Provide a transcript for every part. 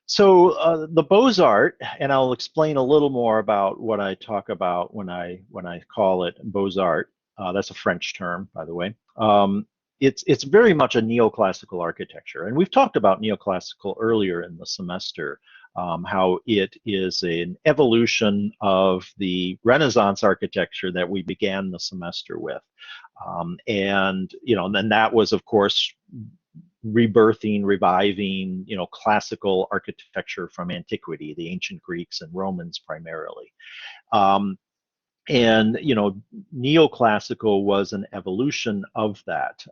So the Beaux-Arts, and I'll explain a little more about what I talk about when I call it Beaux-Arts. That's a French term, by the way. It's very much a neoclassical architecture, and we've talked about neoclassical earlier in the semester. How it is an evolution of the Renaissance architecture that we began the semester with, and then that was, of course, rebirthing, reviving, classical architecture from antiquity, the ancient Greeks and Romans primarily. Um, and neoclassical was an evolution of that.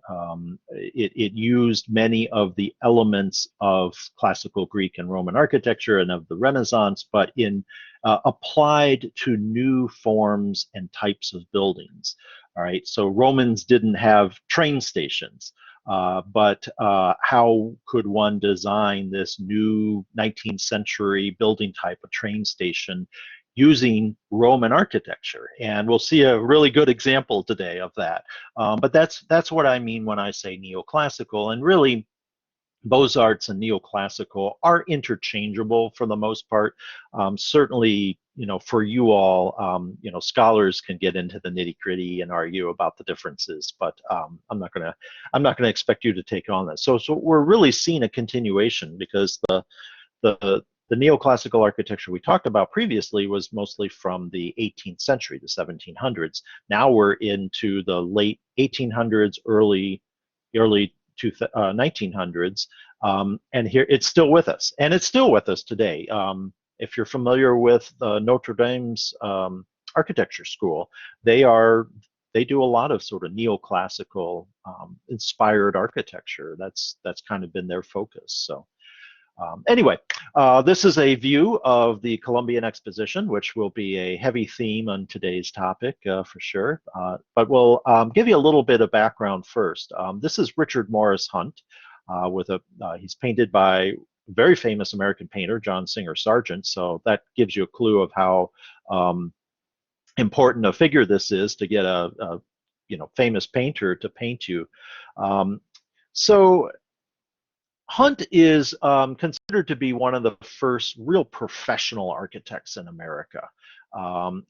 It used many of the elements of classical Greek and Roman architecture and of the Renaissance, but in applied to new forms and types of buildings. All right, so Romans didn't have train stations. But how could one design this new 19th century building type, a train station, using Roman architecture? And we'll see a really good example today of that. But that's what I mean when I say neoclassical. And really, Beaux-Arts and neoclassical are interchangeable for the most part. Certainly, for you all, scholars can get into the nitty-gritty and argue about the differences, but I'm not gonna expect you to take on that. So we're really seeing a continuation, because the neoclassical architecture we talked about previously was mostly from the 18th century, the 1700s. Now we're into the late 1800s, early 1900s, and here it's still with us, and it's still with us today. If you're familiar with Notre Dame's architecture school, they do a lot of sort of neoclassical inspired architecture. That's kind of been their focus. So anyway, this is a view of the Columbian Exposition, which will be a heavy theme on today's topic for sure. But we'll give you a little bit of background first. This is Richard Morris Hunt. He's painted by a very famous American painter, John Singer Sargent. So that gives you a clue of how important a figure this is to get a famous painter to paint you. So Hunt is considered to be one of the first real professional architects in America,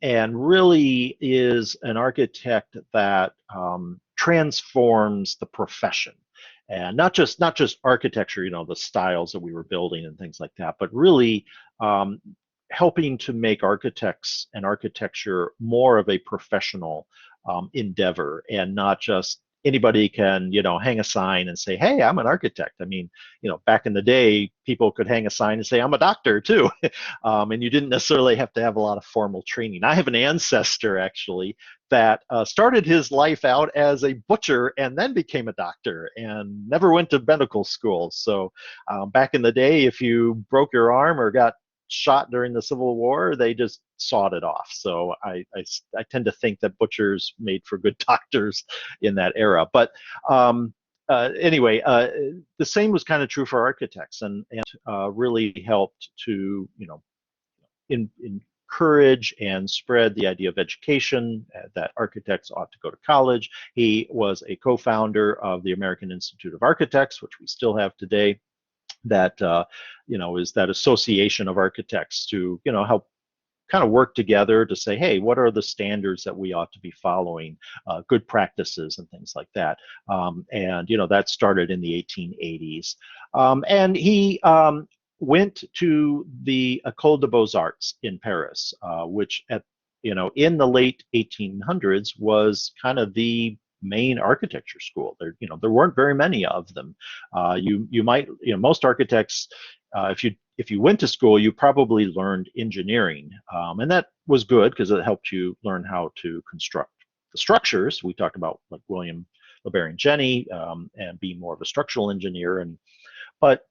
and really is an architect that transforms the profession, and not just architecture, the styles that we were building and things like that, but really helping to make architects and architecture more of a professional endeavor, and not just anybody can, hang a sign and say, hey, I'm an architect. I mean, back in the day, people could hang a sign and say, I'm a doctor too. And you didn't necessarily have to have a lot of formal training. I have an ancestor, actually, that started his life out as a butcher and then became a doctor and never went to medical school. So back in the day, if you broke your arm or got shot during the Civil War, they just sawed it off. So I tend to think that butchers made for good doctors in that era. But anyway, the same was kind of true for architects, and really helped to encourage and spread the idea of education, that architects ought to go to college. He was a co-founder of the American Institute of Architects, which we still have today. That is that association of architects to help kind of work together to say, hey, what are the standards that we ought to be following, good practices and things like that. And that started in the 1880s. And he went to the École des Beaux-Arts in Paris, which in the late 1800s was kind of the main architecture school. There weren't very many of them. You might, most architects, if you went to school, you probably learned engineering, and that was good because it helped you learn how to construct the structures. We talked about like William LeBaron Jenney, and be more of a structural engineer, but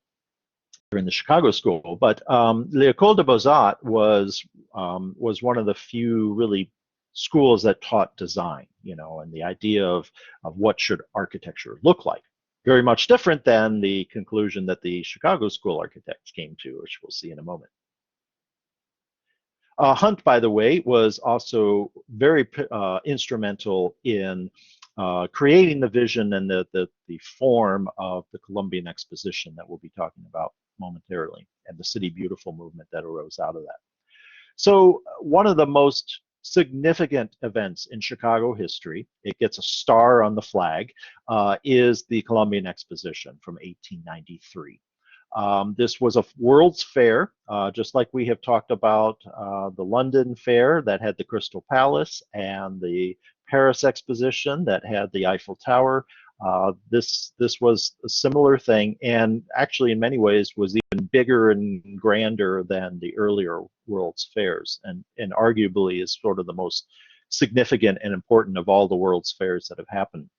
in the Chicago school. But l'École des Beaux-Arts was one of the few really schools that taught design, and the idea of what should architecture look like. Very much different than the conclusion that the Chicago school architects came to, which we'll see in a moment. Hunt, by the way, was also very instrumental in creating the vision and the form of the Columbian Exposition that we'll be talking about momentarily, and the City Beautiful movement that arose out of that. So one of the most significant events in Chicago history, it gets a star on the flag, is the Columbian Exposition from 1893. This was a World's Fair, just like we have talked about the London Fair that had the Crystal Palace and the Paris Exposition that had the Eiffel Tower. This was a similar thing, and actually in many ways was even bigger and grander than the earlier World's Fairs, and arguably is sort of the most significant and important of all the World's Fairs that have happened.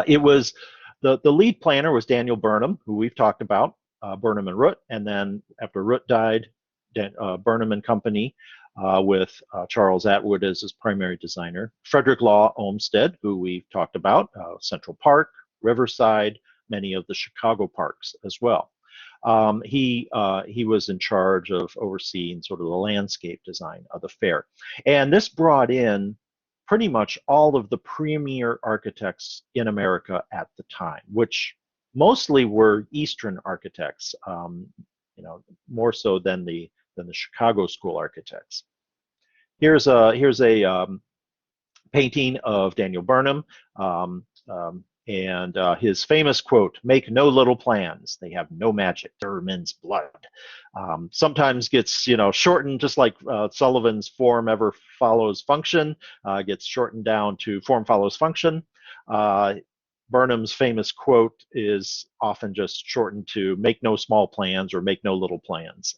It was the lead planner was Daniel Burnham, who we've talked about, Burnham and Root, and then after Root died, Burnham and Company with Charles Atwood as his primary designer. Frederick Law Olmsted, who we've talked about, Central Park, Riverside, many of the Chicago parks as well. He was in charge of overseeing sort of the landscape design of the fair. And this brought in pretty much all of the premier architects in America at the time, which mostly were Eastern architects, you know, more so than the Chicago school architects. Here's a painting of Daniel Burnham, and his famous quote, "Make no little plans. They have no magic. They're men's blood." Sometimes gets, you know, shortened, just like Sullivan's form ever follows function, gets shortened down to form follows function. Burnham's famous quote is often just shortened to "make no small plans" or "make no little plans."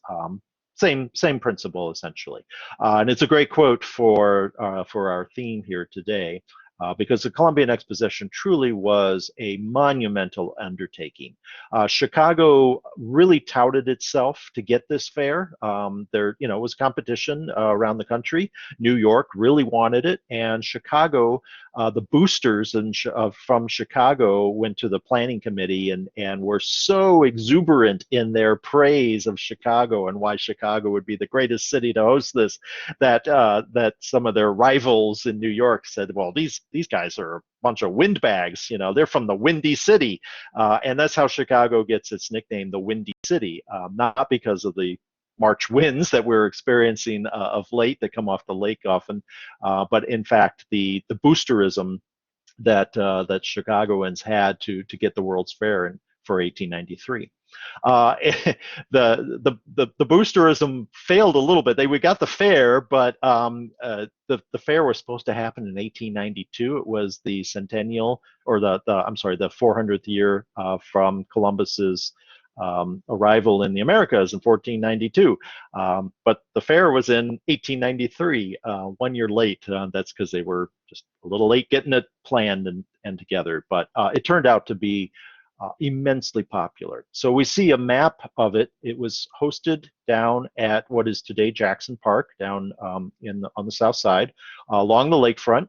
Same principle essentially, and it's a great quote for our theme here today, because the Columbian Exposition truly was a monumental undertaking. Chicago really touted itself to get this fair. There, you know, was competition around the country. New York really wanted it, and Chicago, the boosters from Chicago went to the planning committee and were so exuberant in their praise of Chicago and why Chicago would be the greatest city to host this, that some of their rivals in New York said, "Well, these guys are a bunch of windbags, you know, they're from the Windy City," and that's how Chicago gets its nickname, the Windy City, not because of the March winds that we're experiencing of late that come off the lake often, but in fact the boosterism that Chicagoans had to get the World's Fair for 1893. The boosterism failed a little bit. We got the fair, but the fair was supposed to happen in 1892. It was the centennial, or the 400th year from Columbus's arrival in the Americas in 1492. But the fair was in 1893, 1 year late. That's because they were just a little late getting it planned and together. But it turned out to be immensely popular. So we see a map of it. It was hosted down at what is today Jackson Park, down on the south side, along the lakefront.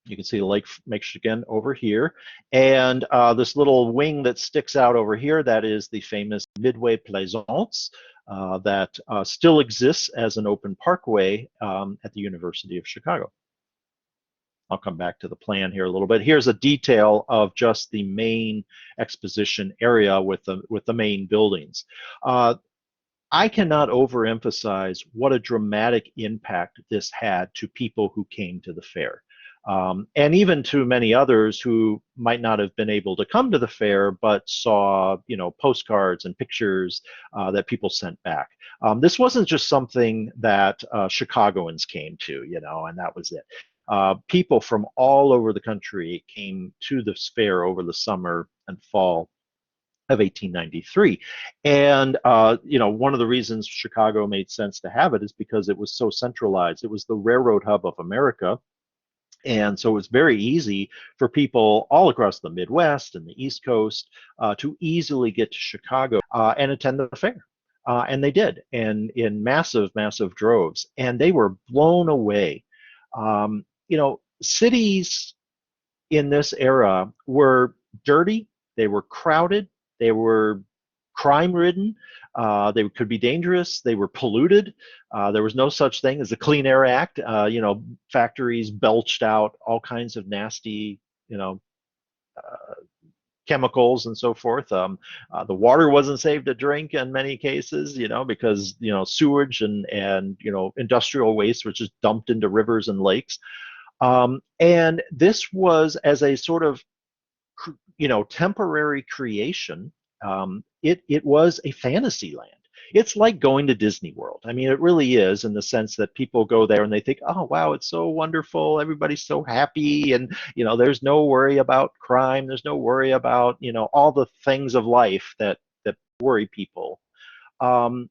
You can see Lake Michigan over here, and this little wing that sticks out over here, that is the famous Midway Plaisance that still exists as an open parkway at the University of Chicago. I'll come back to the plan here a little bit. Here's a detail of just the main exposition area with the main buildings. I cannot overemphasize what a dramatic impact this had to people who came to the fair. And even to many others who might not have been able to come to the fair, but saw, you know, postcards and pictures that people sent back. This wasn't just something that Chicagoans came to, you know, and that was it. People from all over the country came to this fair over the summer and fall of 1893. And, you know, one of the reasons Chicago made sense to have it is because it was so centralized. It was the railroad hub of America. And so it was very easy for people all across the Midwest and the East Coast to easily get to Chicago and attend the fair. And they did, and in massive, massive droves. And they were blown away. You know, cities in this era were dirty, they were crowded, they were crime-ridden, they could be dangerous, they were polluted. There was no such thing as the Clean Air Act. You know, factories belched out all kinds of nasty, you know, chemicals and so forth. The water wasn't safe to drink in many cases, because sewage and industrial waste was just dumped into rivers and lakes. And this was as a sort of temporary creation. It was a fantasy land. It's like going to Disney World. I mean, it really is, in the sense that people go there and they think, oh, wow, it's so wonderful. Everybody's so happy. And, there's no worry about crime. There's no worry about, all the things of life that worry people. And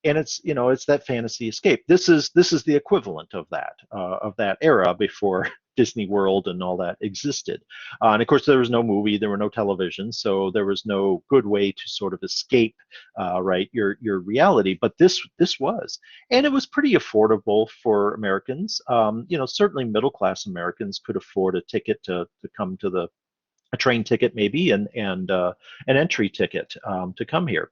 it's that fantasy escape. This is the equivalent of that era before Disney World and all that existed. And of course, there was no movie, there were no television, so there was no good way to sort of escape, right, your reality. But this was, and it was pretty affordable for Americans. Certainly middle class Americans could afford a ticket to come to a train ticket maybe, and an entry ticket to come here.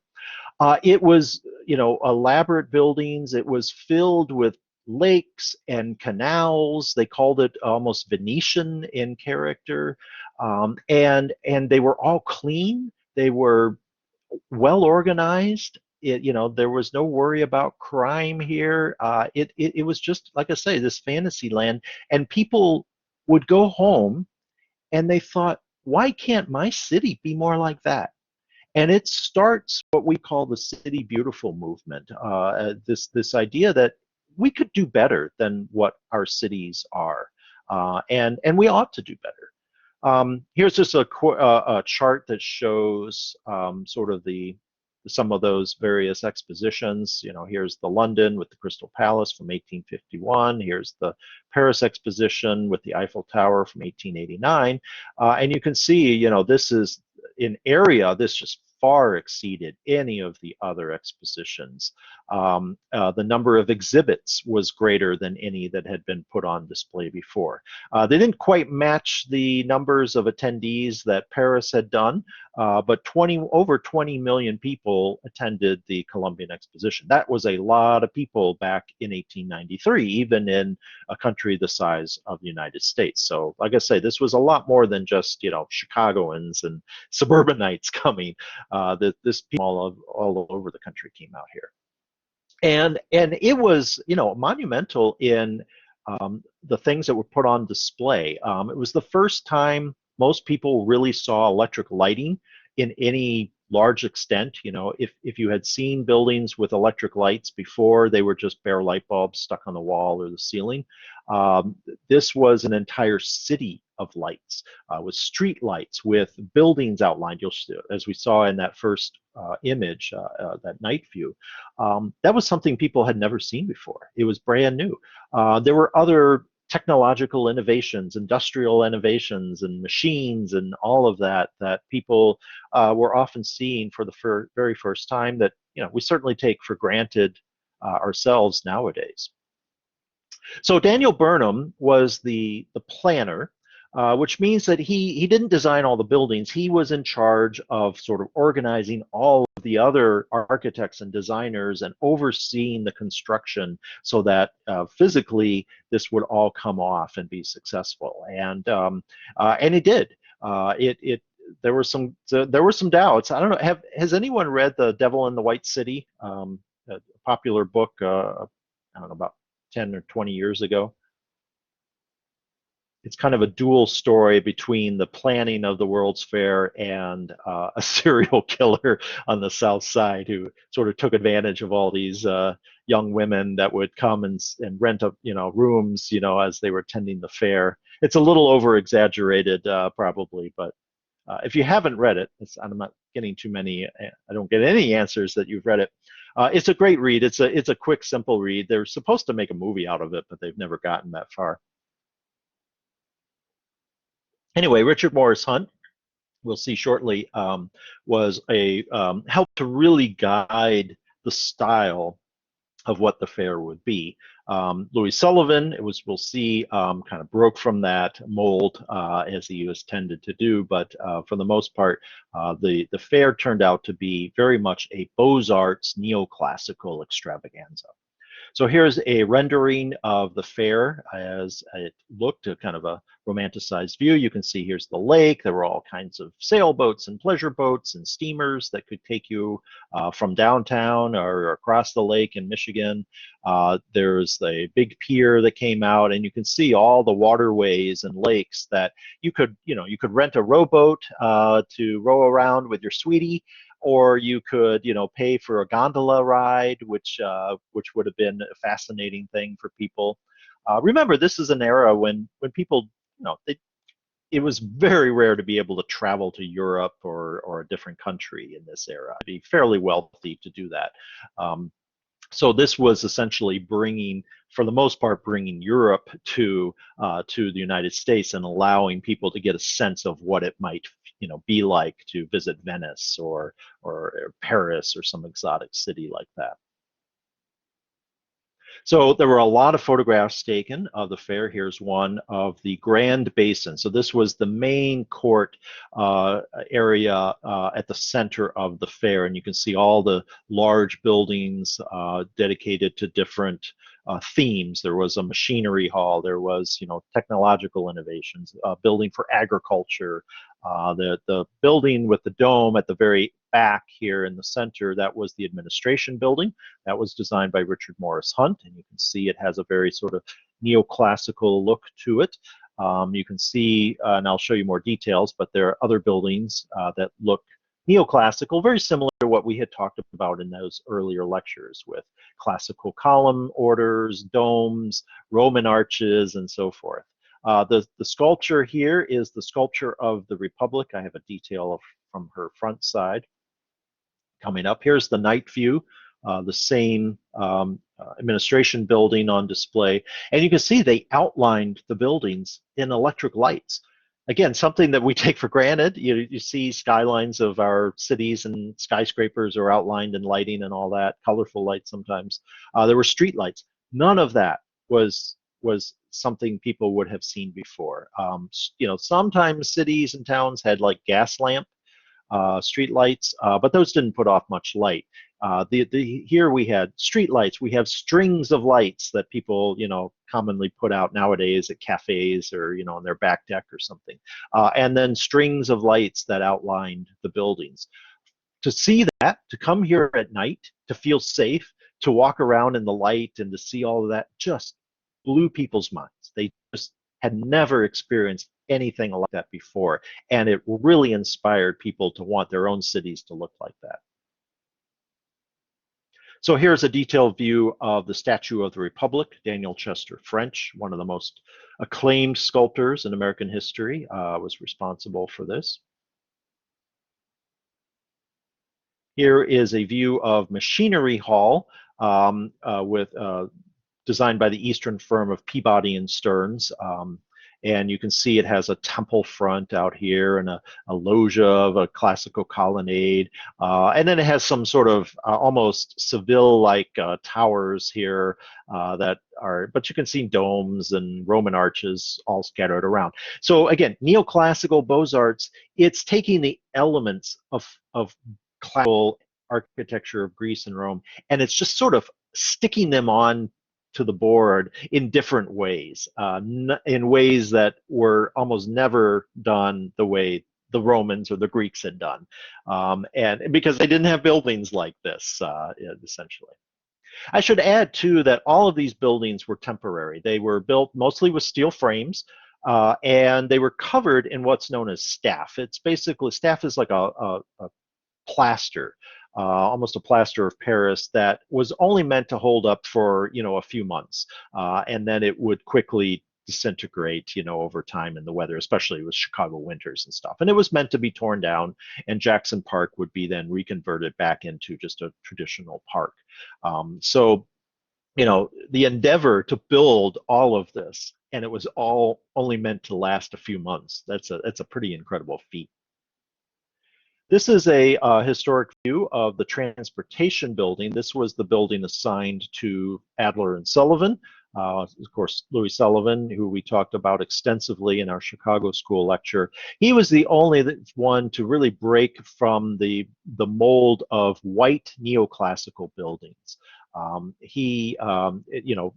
It was, elaborate buildings. It was filled with lakes and canals. They called it almost Venetian in character, and they were all clean. They were well organized. There was no worry about crime here. It was just, like I say, this fantasy land, and people would go home and they thought, why can't my city be more like that? And it starts what we call the City Beautiful movement. This idea that we could do better than what our cities are, and we ought to do better. Here's just a chart that shows sort of some of those various expositions. Here's the London with the Crystal Palace from 1851. Here's the Paris Exposition with the Eiffel Tower from 1889. And you can see, this is in area, this just far exceeded any of the other expositions. The number of exhibits was greater than any that had been put on display before. They didn't quite match the numbers of attendees that Paris had done, but over 20 million people attended the Columbian Exposition. That was a lot of people back in 1893, even in a country the size of the United States. So, like I say, this was a lot more than just, Chicagoans and suburbanites coming. This people all over the country came out here. And it was, monumental in the things that were put on display. It was the first time most people really saw electric lighting in any large extent. If you had seen buildings with electric lights before, they were just bare light bulbs stuck on the wall or the ceiling. This was an entire city of lights, with street lights, with buildings outlined. As we saw in that first image, that night view, that was something people had never seen before. It was brand new. There were other technological innovations, industrial innovations, and machines, and all of that people were often seeing for the very first time, that we certainly take for granted ourselves nowadays. So Daniel Burnham was the planner, which means that he didn't design all the buildings. He was in charge of sort of organizing all of the other architects and designers and overseeing the construction, so that physically this would all come off and be successful. And it did. There were some doubts. I don't know. Has anyone read The Devil in the White City? A popular book. I don't know, about 10 or 20 years ago. It's kind of a dual story between the planning of the World's Fair and a serial killer on the South Side who sort of took advantage of all these young women that would come and rent up, rooms, as they were attending the fair. It's a little over exaggerated, probably, but if you haven't read it, I'm not getting too many. I don't get any answers that you've read it. It's a great read. It's a quick, simple read. They're supposed to make a movie out of it, but they've never gotten that far. Anyway, Richard Morris Hunt, we'll see shortly, was helped to really guide the style of what the fair would be. Louis Sullivan, we'll see, kind of broke from that mold, as he was tended to do, but for the most part, the fair turned out to be very much a Beaux-Arts neoclassical extravaganza. So here's a rendering of the fair as it looked, a kind of a romanticized view. You can see here's the lake. There were all kinds of sailboats and pleasure boats and steamers that could take you from downtown or across the lake in Michigan. There's the big pier that came out, and you can see all the waterways and lakes that you could rent a rowboat to row around with your sweetie, or you could, pay for a gondola ride, which would have been a fascinating thing for people. Remember, this is an era when people, it was very rare to be able to travel to Europe or a different country in this era. Be fairly wealthy to do that. So this was essentially bringing, for the most part, bringing Europe to the United States and allowing people to get a sense of what it might, be like to visit Venice or Paris or some exotic city like that. So there were a lot of photographs taken of the fair. Here's one of the Grand Basin. So this was the main court area at the center of the fair, and you can see all the large buildings dedicated to different themes. There was a machinery hall. There was, technological innovations, building for agriculture. The building with the dome at the very back here in the center, that was the administration building. That was designed by Richard Morris Hunt, and you can see it has a very sort of neoclassical look to it. You can see, and I'll show you more details, but there are other buildings that look neoclassical, very similar to what we had talked about in those earlier lectures with classical column orders, domes, Roman arches, and so forth. The sculpture here is the sculpture of the Republic. I have a detail from her front side coming up. Here's the night view, the same administration building on display. And you can see they outlined the buildings in electric lights. Again, something that we take for granted. You see skylines of our cities and skyscrapers are outlined in lighting and all that, colorful lights sometimes. There were street lights. None of that was something people would have seen before. Sometimes cities and towns had like gas lamp street lights, but those didn't put off much light. Here we had street lights. We have strings of lights that people, commonly put out nowadays at cafes or, on their back deck or something. And then strings of lights that outlined the buildings. To see that, to come here at night, to feel safe, to walk around in the light and to see all of that just blew people's minds. They just had never experienced anything like that before. And it really inspired people to want their own cities to look like that. So here's a detailed view of the Statue of the Republic. Daniel Chester French, one of the most acclaimed sculptors in American history, was responsible for this. Here is a view of Machinery Hall designed by the Eastern firm of Peabody and Stearns. And you can see it has a temple front out here and a loggia of a classical colonnade. And then it has some sort of almost Seville-like towers here but you can see domes and Roman arches all scattered around. So again, neoclassical Beaux-Arts, it's taking the elements of classical architecture of Greece and Rome, and it's just sort of sticking them on to the board in different ways, in ways that were almost never done the way the Romans or the Greeks had done, and because they didn't have buildings like this, essentially. I should add too that all of these buildings were temporary. They were built mostly with steel frames, and they were covered in what's known as staff. It's basically, staff is like a plaster, almost a plaster of Paris that was only meant to hold up for a few months, and then it would quickly disintegrate over time in the weather, especially with Chicago winters and stuff. And it was meant to be torn down, and Jackson Park would be then reconverted back into just a traditional park. So the endeavor to build all of this, and it was all only meant to last a few months. That's a pretty incredible feat. This is a historic view of the transportation building. This was the building assigned to Adler and Sullivan. Of course, Louis Sullivan, who we talked about extensively in our Chicago School lecture. He was the only one to really break from the mold of white neoclassical buildings.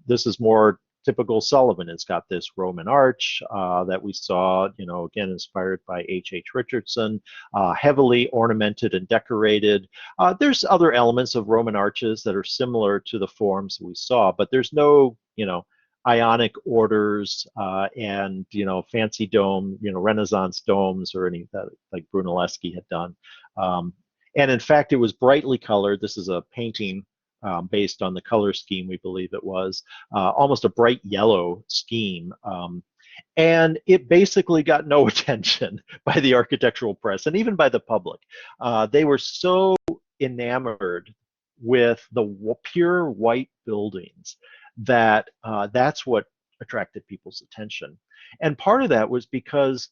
This is more typical Sullivan. It's got this Roman arch that we saw, again, inspired by H. Richardson, heavily ornamented and decorated. There's other elements of Roman arches that are similar to the forms we saw, but there's no, Ionic orders and fancy dome, Renaissance domes or any that like Brunelleschi had done. And in fact, it was brightly colored. This is a painting based on the color scheme, we believe it was, almost a bright yellow scheme. And it basically got no attention by the architectural press and even by the public. They were so enamored with the pure white buildings that that's what attracted people's attention. And part of that was because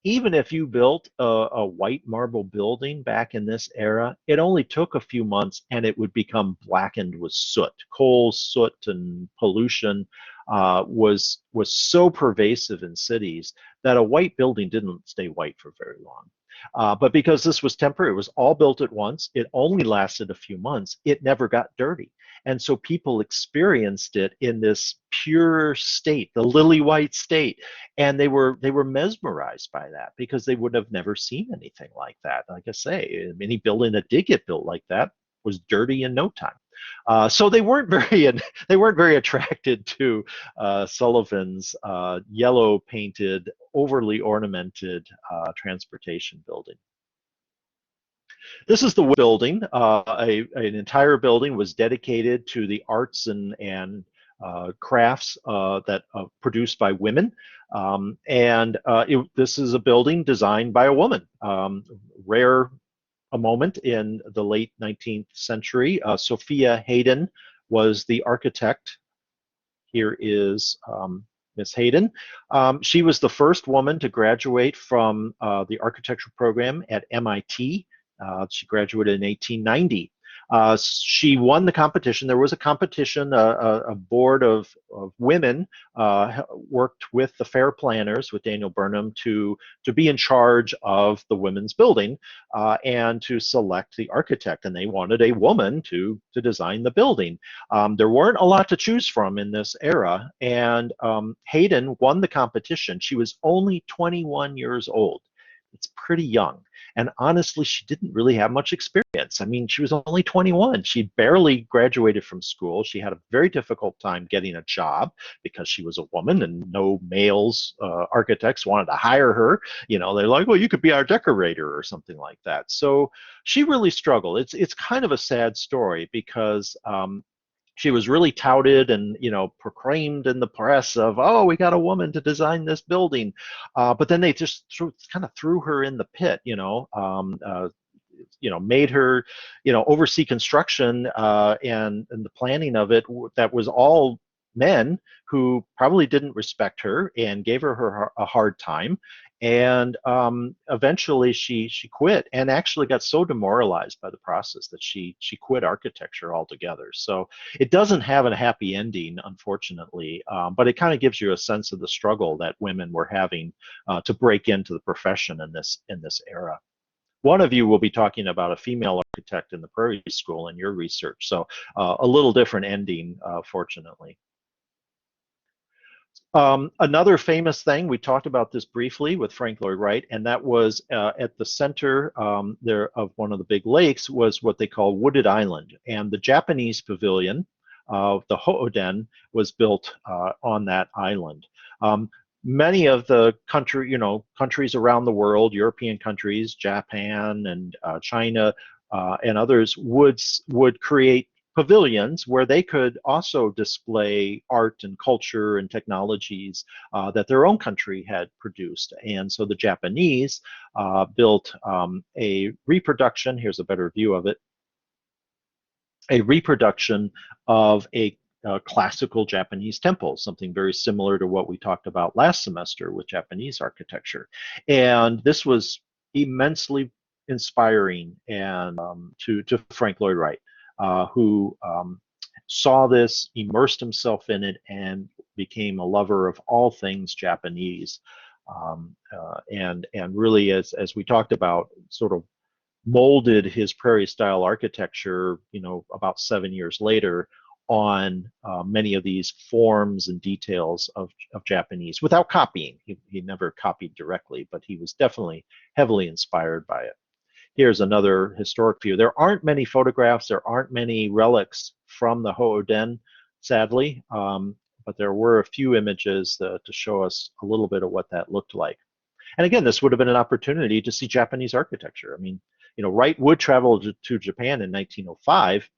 even if you built a white marble building back in this era, it only took a few months and it would become blackened with soot. Coal, soot, and pollution was so pervasive in cities that a white building didn't stay white for very long. But because this was temporary, it was all built at once, it only lasted a few months, it never got dirty. And so people experienced it in this pure state, the lily white state, and they were mesmerized by that because they would have never seen anything like that. Like I say, any building that did get built like that was dirty in no time. So they weren't very attracted to Sullivan's yellow painted, overly ornamented transportation building. This is the building. An entire building was dedicated to the arts and crafts that produced by women. This is a building designed by a woman. Rare a moment in the late 19th century. Sophia Hayden was the architect. Here is Miss Hayden. She was the first woman to graduate from the architecture program at MIT. She graduated in 1890. She won the competition. There was a competition. A board of women worked with the fair planners, with Daniel Burnham, to be in charge of the women's building and to select the architect. And they wanted a woman to design the building. There weren't a lot to choose from in this era, and Hayden won the competition. She was only 21 years old. It's pretty young. And honestly, she didn't really have much experience. I mean, she was only 21. She barely graduated from school. She had a very difficult time getting a job because she was a woman and no males, architects wanted to hire her. They're like, well, you could be our decorator or something like that. So she really struggled. It's kind of a sad story because she was really touted and proclaimed in the press of, oh, we got a woman to design this building, but then they just kind of threw her in the pit, made her oversee construction and the planning of it. That was all men who probably didn't respect her and gave her a hard time. And eventually she quit and actually got so demoralized by the process that she quit architecture altogether. So it doesn't have a happy ending, unfortunately, but it kind of gives you a sense of the struggle that women were having to break into the profession in this era. One of you will be talking about a female architect in the Prairie School in your research, so a little different ending, fortunately. Another famous thing, we talked about this briefly with Frank Lloyd Wright, and that was at the center there of one of the big lakes was what they call Wooded Island. And the Japanese pavilion, the Ho'oden, was built on that island. Many of the countries around the world, European countries, Japan and China and others would create pavilions where they could also display art and culture and technologies that their own country had produced. And so the Japanese built a reproduction, here's a better view of it, a reproduction of a classical Japanese temple, something very similar to what we talked about last semester with Japanese architecture. And this was immensely inspiring and to Frank Lloyd Wright. Who saw this, immersed himself in it, and became a lover of all things Japanese. And really, as we talked about, sort of molded his prairie style architecture, about 7 years later on many of these forms and details of Japanese without copying. He never copied directly, but he was definitely heavily inspired by it. Here's another historic view. There aren't many photographs, there aren't many relics from the Ho'oden, sadly, but there were a few images to show us a little bit of what that looked like. And again, this would have been an opportunity to see Japanese architecture. I mean, Wright would travel to Japan in 1905,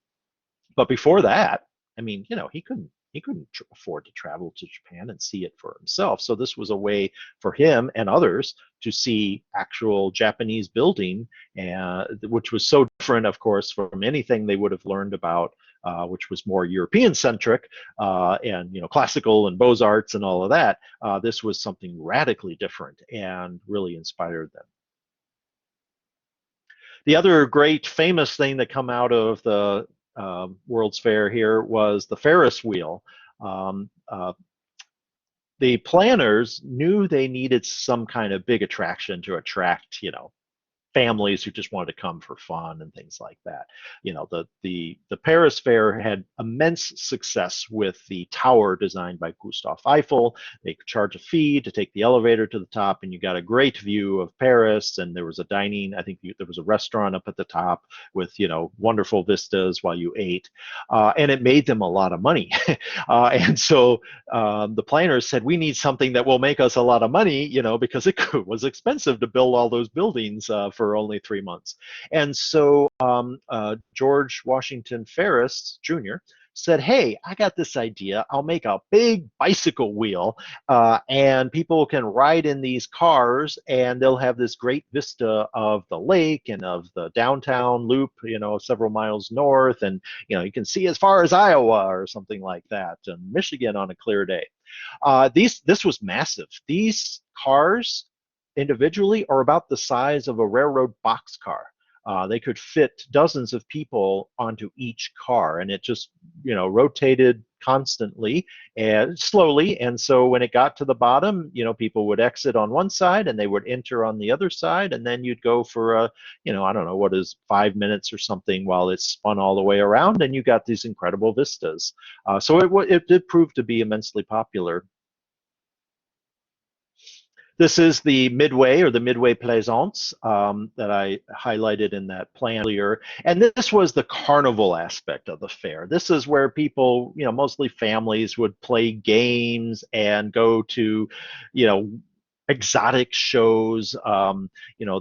but before that, I mean, he couldn't afford to travel to Japan and see it for himself. So this was a way for him and others to see actual Japanese building, which was so different, of course, from anything they would have learned about, which was more European-centric and classical and Beaux-Arts and all of that. This was something radically different and really inspired them. The other great famous thing that come out of the World's Fair here was the Ferris Wheel. The planners knew they needed some kind of big attraction to attract, families who just wanted to come for fun and things like that. The Paris Fair had immense success with the tower designed by Gustave Eiffel. They could charge a fee to take the elevator to the top, and you got a great view of Paris. And there was a dining, I think there was a restaurant up at the top with wonderful vistas while you ate, and it made them a lot of money. And so the planners said, we need something that will make us a lot of money, because it was expensive to build all those buildings for only 3 months. And so George Washington Ferris Jr. said, hey, I got this idea. I'll make a big bicycle wheel, and people can ride in these cars, and they'll have this great vista of the lake and of the downtown loop, several miles north, and you can see as far as Iowa or something like that, and Michigan on a clear day. This was massive. These cars individually are about the size of a railroad boxcar. They could fit dozens of people onto each car, and it just rotated constantly and slowly. And so when it got to the bottom, people would exit on one side and they would enter on the other side, and then you'd go for I don't know, what is 5 minutes or something while it spun all the way around, and you got these incredible vistas. So it did prove to be immensely popular. This is the Midway, or the Midway Plaisance, that I highlighted in that plan earlier. And this was the carnival aspect of the fair. This is where people, mostly families, would play games and go to, exotic shows.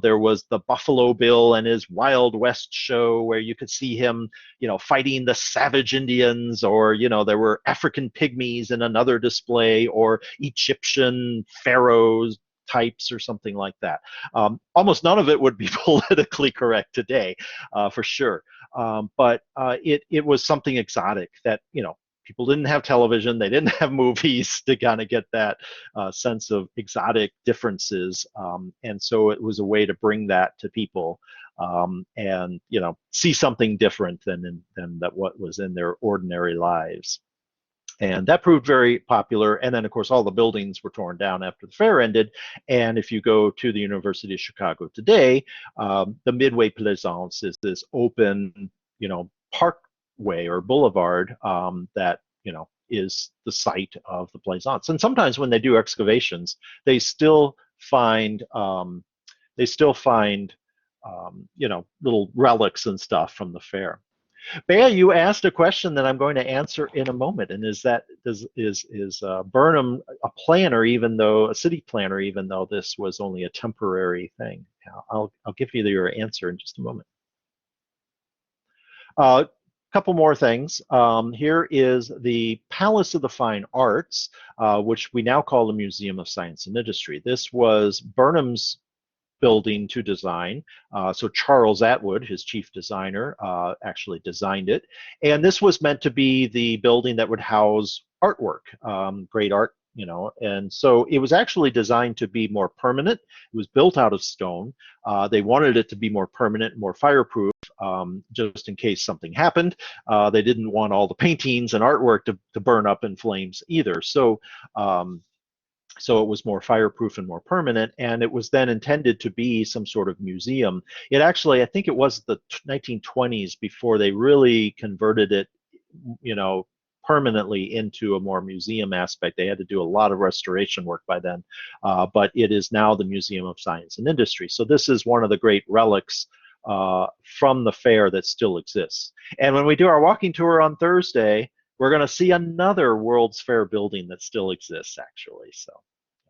There was the Buffalo Bill and his Wild West show, where you could see him, fighting the savage Indians, or, there were African pygmies in another display, or Egyptian pharaohs types or something like that. Almost none of it would be politically correct today, for sure. But it was something exotic that, people didn't have television, they didn't have movies to kind of get that sense of exotic differences. And so it was a way to bring that to people, and, see something different than what was in their ordinary lives. And that proved very popular. And then, of course, all the buildings were torn down after the fair ended. And if you go to the University of Chicago today, the Midway Plaisance is this open, parkway or boulevard that, is the site of the Plaisance. And sometimes when they do excavations, they still find, little relics and stuff from the fair. Bea, you asked a question that I'm going to answer in a moment, and is Burnham a planner, a city planner, even though this was only a temporary thing? I'll give you your answer in just a moment. Couple more things. Here is the Palace of the Fine Arts, which we now call the Museum of Science and Industry. This was Burnham's building to design. So Charles Atwood, his chief designer, actually designed it. And this was meant to be the building that would house artwork, great art, and so it was actually designed to be more permanent. It was built out of stone. They wanted it to be more permanent, more fireproof, just in case something happened. They didn't want all the paintings and artwork to burn up in flames either. So it was more fireproof and more permanent, and it was then intended to be some sort of museum. It actually, I think it was the 1920s before they really converted it, permanently into a more museum aspect. They had to do a lot of restoration work by then, but it is now the Museum of Science and Industry. So this is one of the great relics from the fair that still exists. And when we do our walking tour on Thursday, we're going to see another World's Fair building that still exists, actually. So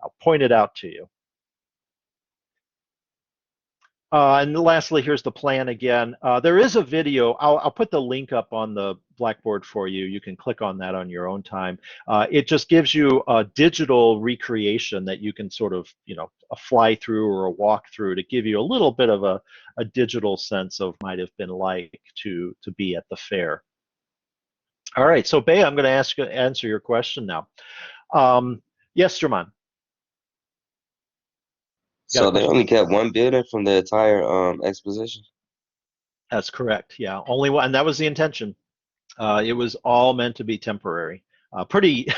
I'll point it out to you. And lastly, here's the plan again. There is a video. I'll put the link up on the Blackboard for you. You can click on that on your own time. It just gives you a digital recreation that you can sort of, a fly through or a walk through to give you a little bit of a digital sense of what it might have been like to be at the fair. All right, so Bea, I'm going to answer your question now. Yes, Jerman. So they only kept one building from the entire exposition? That's correct. Yeah, only one, and that was the intention. It was all meant to be temporary. Pretty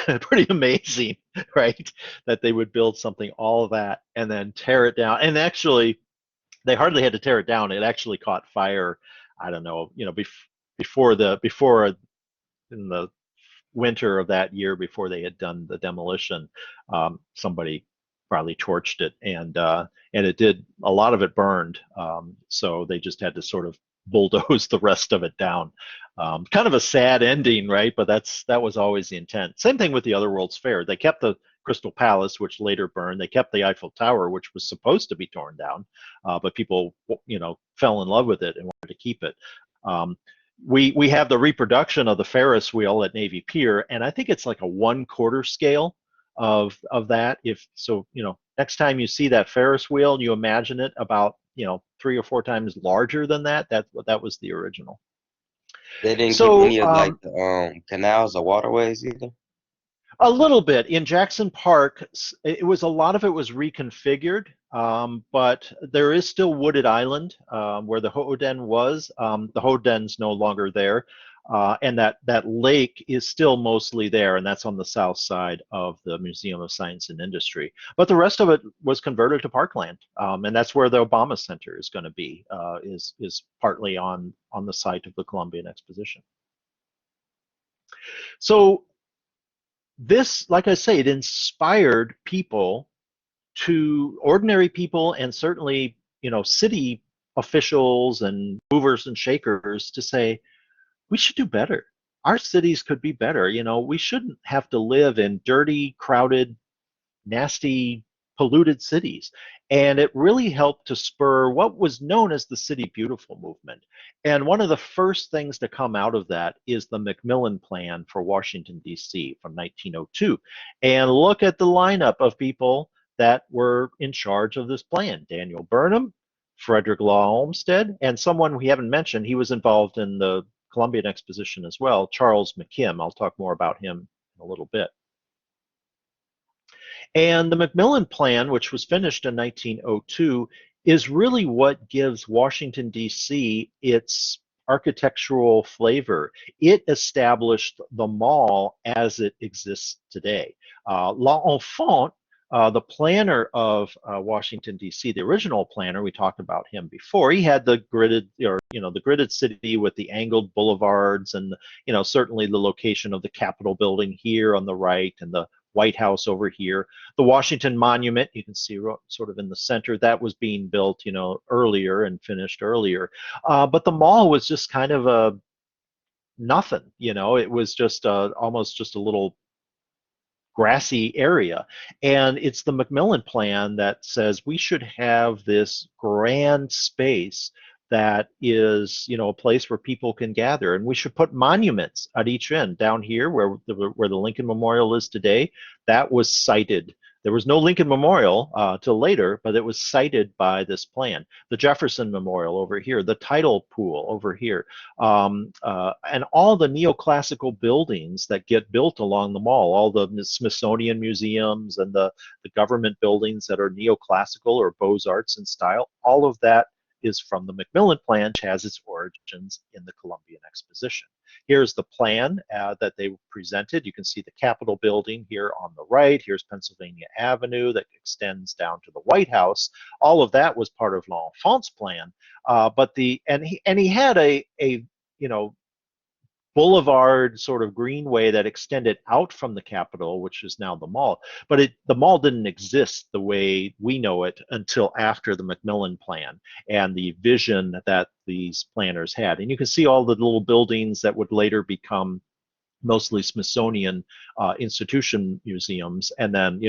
amazing, right? That they would build something all of that and then tear it down. And actually, they hardly had to tear it down. It actually caught fire. I don't know, before in the winter of that year, before they had done the demolition, somebody probably torched it, and it did, a lot of it burned. So they just had to sort of bulldoze the rest of it down. Kind of a sad ending, right? But that was always the intent. Same thing with the other World's Fair. They kept the Crystal Palace, which later burned. They kept the Eiffel Tower, which was supposed to be torn down, but people, fell in love with it and wanted to keep it. We have the reproduction of the Ferris Wheel at Navy Pier, and I think it's like a 1/4 scale of that. If so, next time you see that Ferris wheel, you imagine it about 3 or 4 times larger than that. That was the original. They didn't keep So any of like the canals or waterways either? a little bit in Jackson Park, a lot of it was reconfigured, but there is still Wooded Island where the Hoden was. The Hoden's no longer there, and that lake is still mostly there, and that's on the south side of the Museum of Science and Industry. But the rest of it was converted to parkland, and that's where the Obama Center is going to be. Is partly on the site of the Columbian Exposition. So this, like I say, it inspired people, ordinary people, and certainly, city officials and movers and shakers, to say, we should do better. Our cities could be better. We shouldn't have to live in dirty, crowded, nasty, polluted cities. And it really helped to spur what was known as the City Beautiful movement. And one of the first things to come out of that is the Macmillan Plan for Washington, D.C. from 1902. And look at the lineup of people that were in charge of this plan. Daniel Burnham, Frederick Law Olmsted, and someone we haven't mentioned, he was involved in the Columbian Exposition as well, Charles McKim. I'll talk more about him in a little bit. And the Macmillan Plan, which was finished in 1902, is really what gives Washington, D.C. its architectural flavor. It established the mall as it exists today. L'Enfant, the planner of Washington, D.C., the original planner, we talked about him before, he had the gridded, the gridded city with the angled boulevards and, certainly the location of the Capitol building here on the right and the White House over here. The Washington Monument, you can see sort of in the center, that was being built, earlier and finished earlier. But the mall was just kind of a nothing, it was just almost just a little grassy area. And it's the Macmillan Plan that says we should have this grand space that is, a place where people can gather, and we should put monuments at each end. Down here, where the Lincoln Memorial is today, that was cited. There was no Lincoln Memorial till later, but it was cited by this plan. The Jefferson Memorial over here, the tidal pool over here, and all the neoclassical buildings that get built along the mall, all the Smithsonian museums and the government buildings that are neoclassical or Beaux-Arts in style, all of that is from the Macmillan Plan, which has its origins in the Columbian Exposition. Here's the plan that they presented. You can see the Capitol building here on the right. Here's Pennsylvania Avenue that extends down to the White House. All of that was part of L'Enfant's plan. But he had a boulevard sort of greenway that extended out from the Capitol, which is now the mall. But the mall didn't exist the way we know it until after the Macmillan Plan and the vision that these planners had. And you can see all the little buildings that would later become mostly Smithsonian institution museums, and then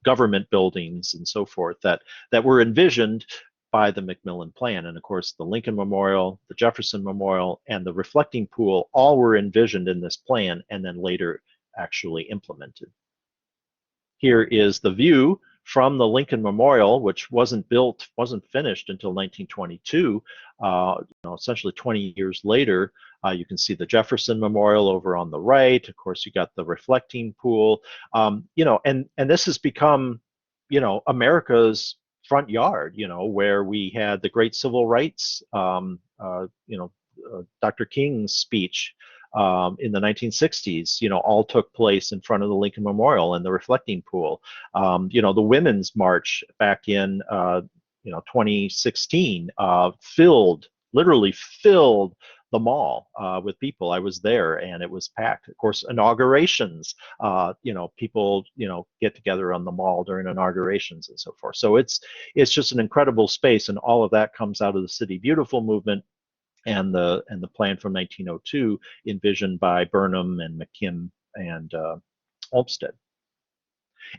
government buildings and so forth that were envisioned by the Macmillan Plan. And of course, the Lincoln Memorial, the Jefferson Memorial, and the reflecting pool all were envisioned in this plan and then later actually implemented. Here is the view from the Lincoln Memorial, which wasn't finished until 1922. Essentially 20 years later. You can see the Jefferson Memorial over on the right. Of course, you got the reflecting pool. And this has become, America's front yard. Where we had the great civil rights. Dr. King's speech in the 1960s, all took place in front of the Lincoln Memorial and the reflecting pool. The Women's March back in 2016 literally filled the mall with people. I was there and it was packed. Of course, inaugurations, people, get together on the mall during inaugurations and so forth. So it's just an incredible space, and all of that comes out of the City Beautiful movement and the plan from 1902 envisioned by Burnham and McKim and Olmsted.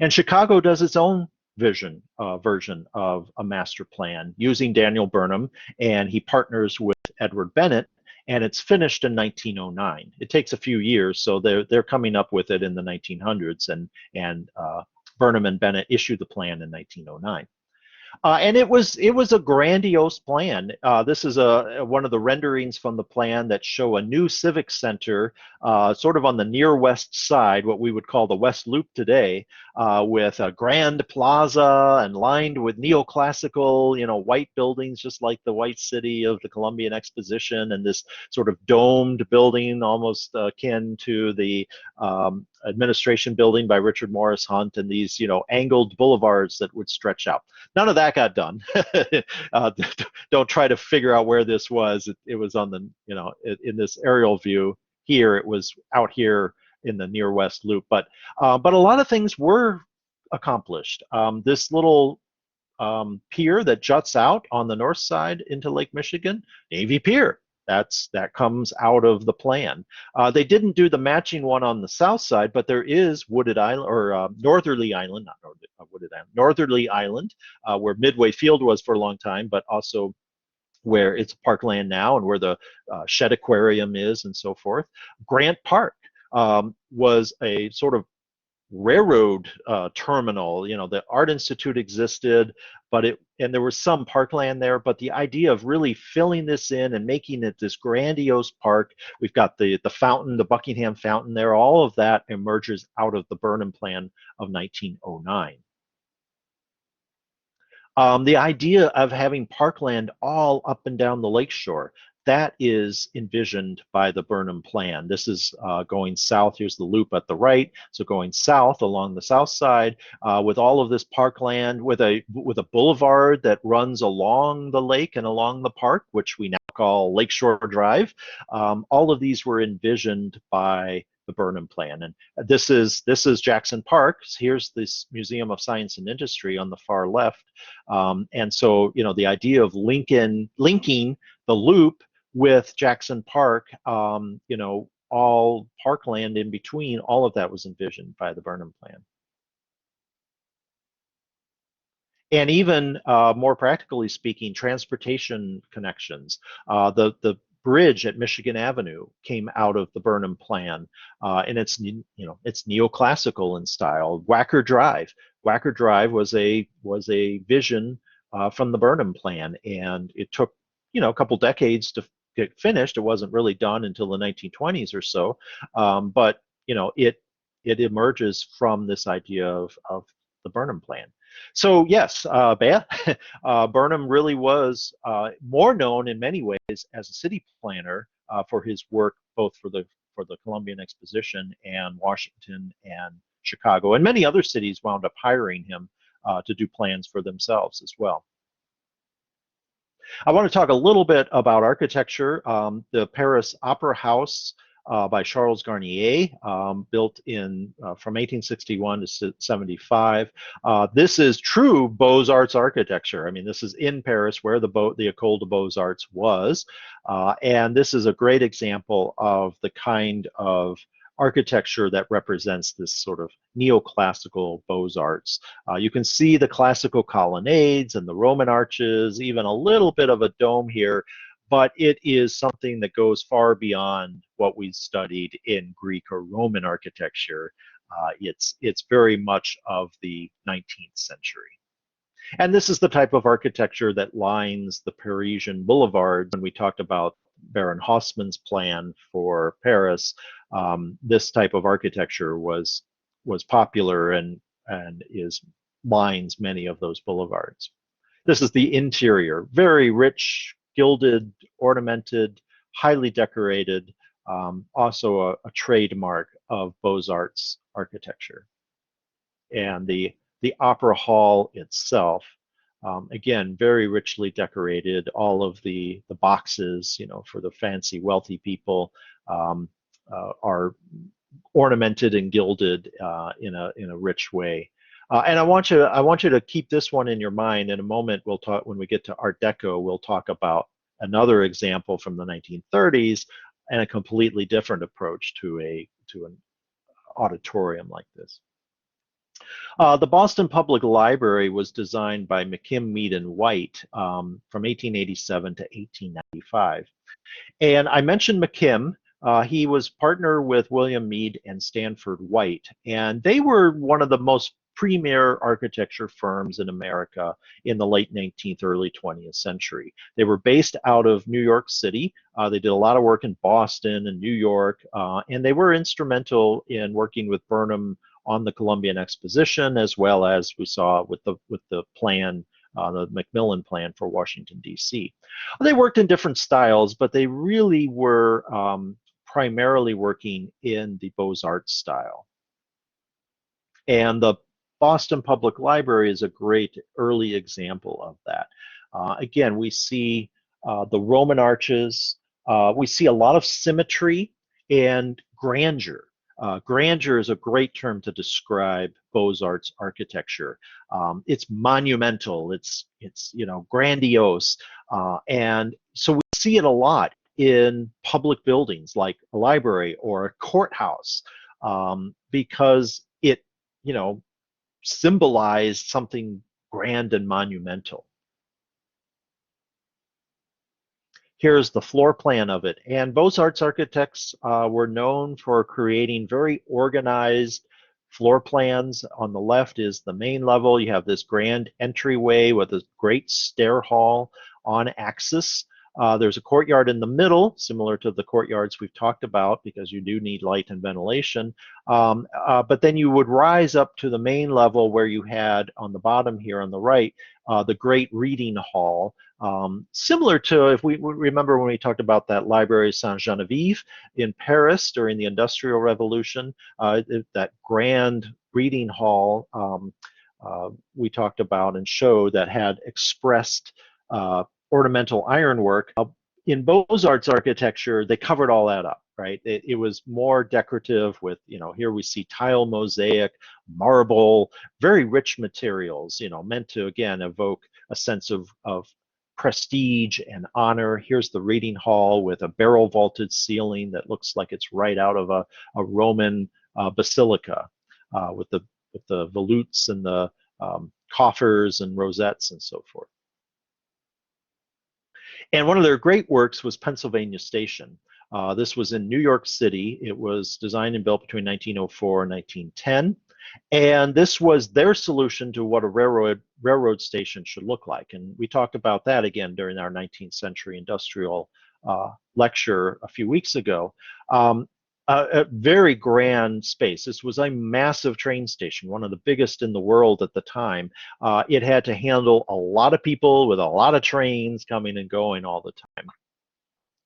And Chicago does its own version of a master plan using Daniel Burnham, and he partners with Edward Bennett, and it's finished in 1909. It takes a few years, so they're coming up with it in the 1900s, and Burnham and Bennett issued the plan in 1909. And it was a grandiose plan. This is one of the renderings from the plan that show a new civic center, sort of on the near west side, what we would call the West Loop today, with a grand plaza and lined with neoclassical, white buildings, just like the White City of the Columbian Exposition, and this sort of domed building, almost akin to the administration building by Richard Morris Hunt, and these, angled boulevards that would stretch out. None of that got done. Don't try to figure out where this was. It was on the, in this aerial view here. It was out here in the near west loop. But a lot of things were accomplished. This little pier that juts out on the north side into Lake Michigan, Navy Pier. That comes out of the plan. They didn't do the matching one on the south side, but there is Wooded Island, or Northerly Island, not Wooded Island, Northerly Island, where Midway Field was for a long time, but also where it's parkland now and where the Shedd Aquarium is and so forth. Grant Park was a sort of railroad terminal. The Art Institute existed, and there was some parkland there, but the idea of really filling this in and making it this grandiose park, we've got the fountain, the Buckingham Fountain there, all of that emerges out of the Burnham Plan of 1909. The idea of having parkland all up and down the lakeshore, that is envisioned by the Burnham Plan. This is going south. Here's the loop at the right. So going south along the south side with all of this parkland, with a boulevard that runs along the lake and along the park, which we now call Lakeshore Drive. All of these were envisioned by the Burnham Plan. And this is Jackson Park. Here's this Museum of Science and Industry on the far left. And so, the idea of linking the loop with Jackson Park, all parkland in between, all of that was envisioned by the Burnham Plan. And even more practically speaking, transportation connections. The bridge at Michigan Avenue came out of the Burnham Plan, and it's neoclassical in style. Wacker Drive was a vision from the Burnham Plan, and it took a couple decades to get finished. It wasn't really done until the 1920s or so, but it emerges from this idea of the Burnham Plan. So yes, Bea, Burnham really was more known in many ways as a city planner for his work both for the Columbian Exposition and Washington and Chicago, and many other cities wound up hiring him to do plans for themselves as well. I want to talk a little bit about architecture. The Paris Opera House by Charles Garnier, built in from 1861 to 75. This is true Beaux-Arts architecture. I mean, this is in Paris where the École de Beaux-Arts was. And this is a great example of the kind of architecture that represents this sort of neoclassical Beaux-Arts. You can see the classical colonnades and the Roman arches, even a little bit of a dome here, but it is something that goes far beyond what we studied in Greek or Roman architecture. It's very much of the 19th century. And this is the type of architecture that lines the Parisian boulevards. When we talked about Baron Haussmann's plan for Paris, this type of architecture was popular and lines many of those boulevards. This is the interior, very rich, gilded, ornamented, highly decorated, also a trademark of Beaux-Arts architecture. And the opera hall itself, again, very richly decorated. All of the boxes, you know, for the fancy, wealthy people, are ornamented and gilded in a rich way. And I want you to keep this one in your mind. In a moment, we'll talk, when we get to Art Deco, we'll talk about another example from the 1930s and a completely different approach to an auditorium like this. The Boston Public Library was designed by McKim, Meade, and White from 1887 to 1895. And I mentioned McKim. He was partner with William Meade and Stanford White, and they were one of the most premier architecture firms in America in the late 19th, early 20th century. They were based out of New York City. They did a lot of work in Boston and New York, and they were instrumental in working with Burnham on the Columbian Exposition, as well as we saw with the plan, the Macmillan plan for Washington, D.C. They worked in different styles, but they really were primarily working in the Beaux-Arts style. And the Boston Public Library is a great early example of that. Again, we see the Roman arches. We see a lot of symmetry and grandeur. Grandeur is a great term to describe Beaux-Arts architecture. It's monumental. It's you know, grandiose, and so we see it a lot in public buildings like a library or a courthouse, because it, you know, symbolized something grand and monumental. Here's the floor plan of it. And Beaux-Arts architects were known for creating very organized floor plans. On the left is the main level. You have this grand entryway with a great stair hall on axis. There's a courtyard in the middle, similar to the courtyards we've talked about, because you do need light and ventilation. But then you would rise up to the main level where you had on the bottom here on the right, the great reading hall. Similar to, if we remember when we talked about that Library Saint-Geneviève in Paris during the Industrial Revolution, that grand reading hall we talked about and showed that had expressed ornamental ironwork. In Beaux-Arts architecture, they covered all that up, right? It was more decorative with, you know, here we see tile mosaic, marble, very rich materials, you know, meant to, again, evoke a sense of prestige and honor. Here's the reading hall with a barrel vaulted ceiling that looks like it's right out of a Roman basilica, with the volutes and the coffers and rosettes and so forth. And one of their great works was Pennsylvania Station. This was in New York City. It was designed and built between 1904 and 1910. And this was their solution to what a railroad station should look like. And we talked about that again during our 19th century industrial lecture a few weeks ago. A very grand space. This was a massive train station, one of the biggest in the world at the time. It had to handle a lot of people with a lot of trains coming and going all the time.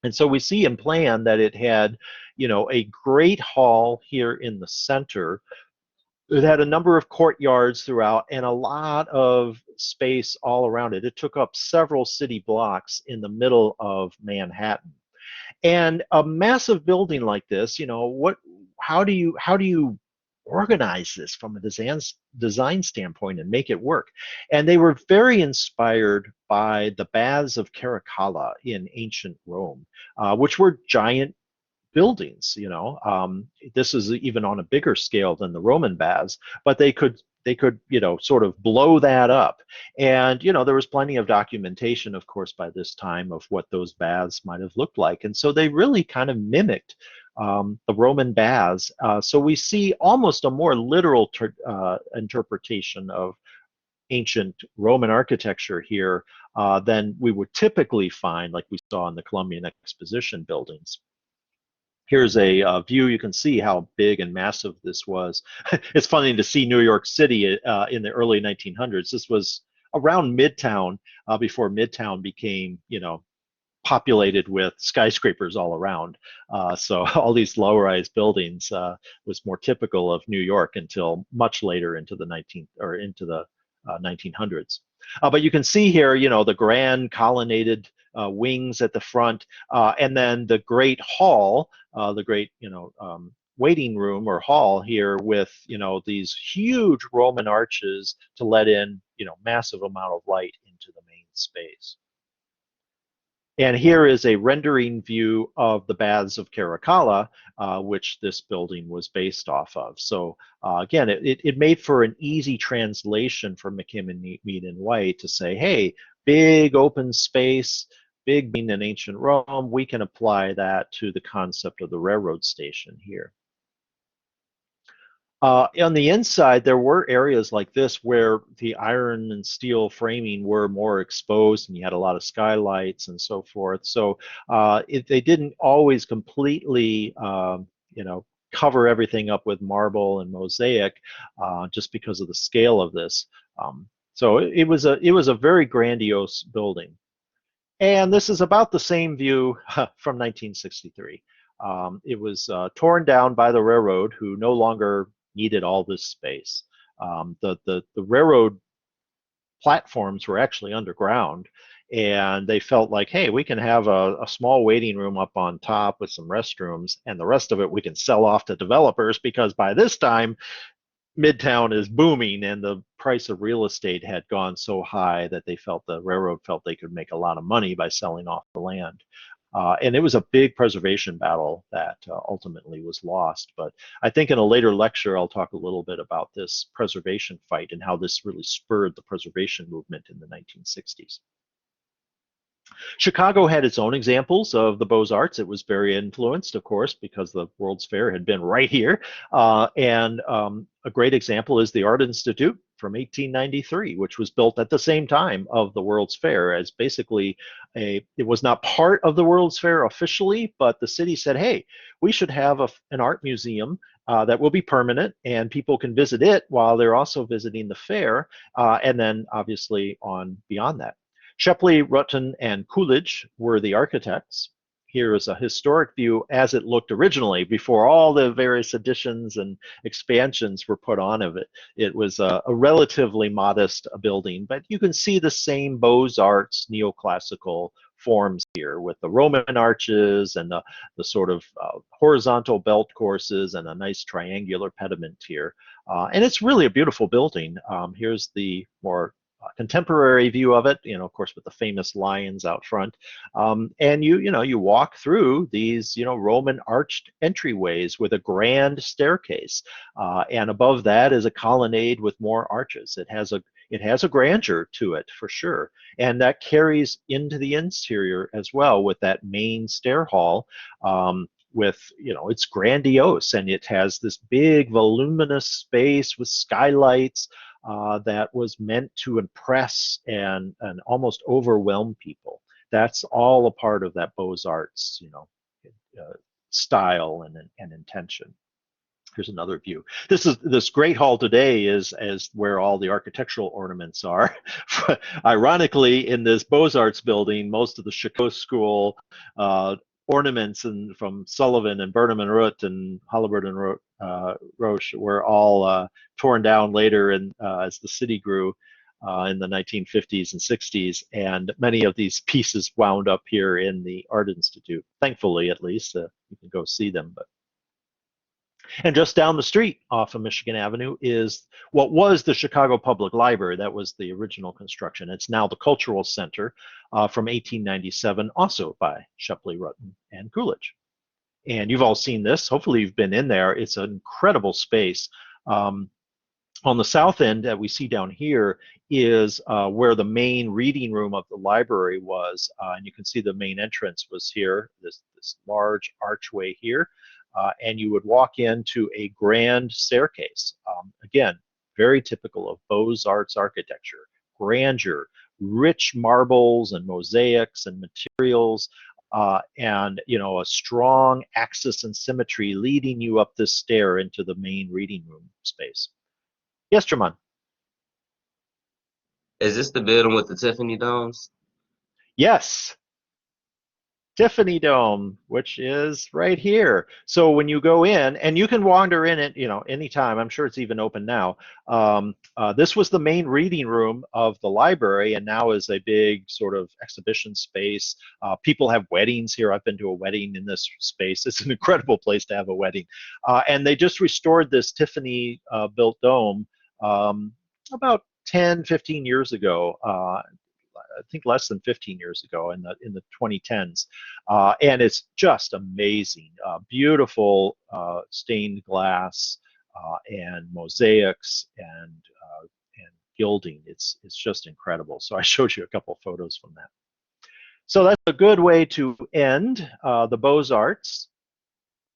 And so we see in plan that it had, you know, a great hall here in the center. It had a number of courtyards throughout and a lot of space all around it. It took up several city blocks in the middle of Manhattan. And a massive building like this, how do you organize this from a design standpoint and make it work? And they were very inspired by the baths of Caracalla in ancient Rome, which were giant buildings. This is even on a bigger scale than the Roman baths, but they could sort of blow that up. And there was plenty of documentation, of course, by this time of what those baths might have looked like. And so they really kind of mimicked the Roman baths. So we see almost a more literal interpretation of ancient Roman architecture here than we would typically find, like we saw in the Columbian Exposition buildings. Here's a view. You can see how big and massive this was. It's funny to see New York City in the early 1900s. This was around Midtown, before Midtown became, populated with skyscrapers all around. So all these low-rise buildings was more typical of New York until much later into the 1900s. But you can see here, the grand colonnaded wings at the front, and then the great hall, the great, waiting room or hall here with, these huge Roman arches to let in, massive amount of light into the main space. And here is a rendering view of the baths of Caracalla, which this building was based off of. So again, it made for an easy translation for McKim and Meade and White to say, hey, big open space, big being in ancient Rome, we can apply that to the concept of the railroad station here. On the inside, there were areas like this where the iron and steel framing were more exposed, and you had a lot of skylights and so forth. So they didn't always completely, cover everything up with marble and mosaic, just because of the scale of this. So it was a very grandiose building. And this is about the same view from 1963. It was torn down by the railroad, who no longer needed all this space. The railroad platforms were actually underground, and they felt like, hey, we can have a small waiting room up on top with some restrooms, and the rest of it we can sell off to developers, because by this time Midtown is booming and the price of real estate had gone so high that the railroad felt they could make a lot of money by selling off the land. And it was a big preservation battle that ultimately was lost. But I think in a later lecture, I'll talk a little bit about this preservation fight and how this really spurred the preservation movement in the 1960s. Chicago had its own examples of the Beaux-Arts. It was very influenced, of course, because the World's Fair had been right here. And a great example is the Art Institute from 1893, which was built at the same time of the World's Fair, as basically it was not part of the World's Fair officially, but the city said, hey, we should have an art museum that will be permanent, and people can visit it while they're also visiting the fair, and then obviously on beyond that. Shepley, Rutten, and Coolidge were the architects. Here is a historic view as it looked originally before all the various additions and expansions were put on of it. It was a relatively modest building, but you can see the same Beaux-Arts neoclassical forms here with the Roman arches and the sort of horizontal belt courses and a nice triangular pediment here. And it's really a beautiful building. Here's the more contemporary view of it, of course, with the famous lions out front. And you walk through these, Roman arched entryways with a grand staircase. And above that is a colonnade with more arches. It has a grandeur to it for sure. And that carries into the interior as well with that main stair hall. It's grandiose, and it has this big voluminous space with skylights that was meant to impress and almost overwhelm people. That's all a part of that Beaux-Arts, style and intention. Here's another view. This great hall today is where all the architectural ornaments are. Ironically, in this Beaux-Arts building, most of the Chicago School ornaments from Sullivan and Burnham and Root and Halliburton and Roche were all torn down later, and as the city grew. in the 1950s and 60s, and many of these pieces wound up here in the Art Institute. Thankfully, at least, you can go see them. And just down the street off of Michigan Avenue is what was the Chicago Public Library. That was the original construction. It's now the Cultural Center from 1897, also by Shepley, Rutten, and Coolidge. And you've all seen this. Hopefully you've been in there. It's an incredible space. On the south end that we see down here is where the main reading room of the library was. And you can see the main entrance was here, this large archway here. And you would walk into a grand staircase. Again, very typical of Beaux-Arts architecture. Grandeur, rich marbles and mosaics and materials, and a strong axis and symmetry leading you up this stair into the main reading room space. Yes, Jermon? Is this the building with the Tiffany domes? Yes. Tiffany Dome, which is right here. So when you go in, and you can wander in it, anytime. I'm sure it's even open now. This was the main reading room of the library, and now is a big sort of exhibition space. People have weddings here. I've been to a wedding in this space. It's an incredible place to have a wedding. And they just restored this Tiffany built dome about 10, 15 years ago. I think less than 15 years ago in the 2010s, and it's just amazing. Beautiful stained glass and mosaics and gilding. It's just incredible. So I showed you a couple photos from that. So that's a good way to end the Beaux-Arts.